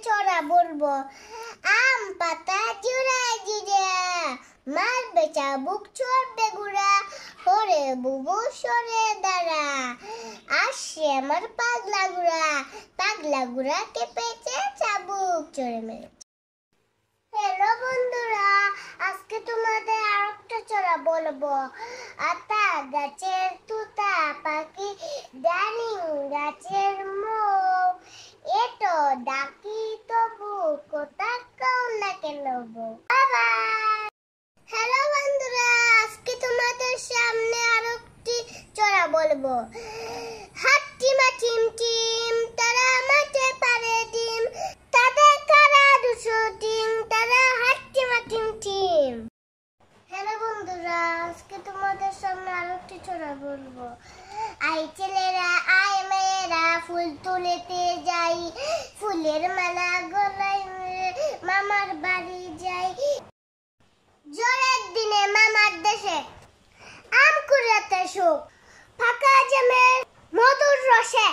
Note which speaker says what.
Speaker 1: ছড়া বলবো। আম পাতা জুড়ায় জুড়ে, মারবে চাবুক চড়বে গুড়া, ওরে বুবু সরে দাঁড়া, আসছে আমার পাগলা গুড়া কেঁপেছে চাবুক চড়ে মেরেছে। হ্যালো বন্ধুরা, আজকে তোমাদের আরেকটা ছড়া বলবো। আতা গাছের তুতা পাখি, ডালিম গাছের মৌ, এটো ডাকি তবু কোথা কও না কেন বউ। হ্যালো বন্ধুরা, আজকে তোমাদের সামনে আরেকটি ছড়া বলবো। হাট্টিমা টিম টিম, তারা মাঠে পারে ডিম, তাদের কারা দুশো টিম, তারা হাট্টিমা টিম টিম। হ্যালো বন্ধুরা, আজকে তোমাদের সামনে আরেকটি ছড়া বলবো। আই ছেলেরা আয় মেয়েরা, ফুল তুলেতে যাই, ফুলের মালা গলায় মামার বাড়ি যাই, জোরের দিনে মামার দেশে আম কুড়াতে সুখ, ফাঁকা জামের মধুর রসে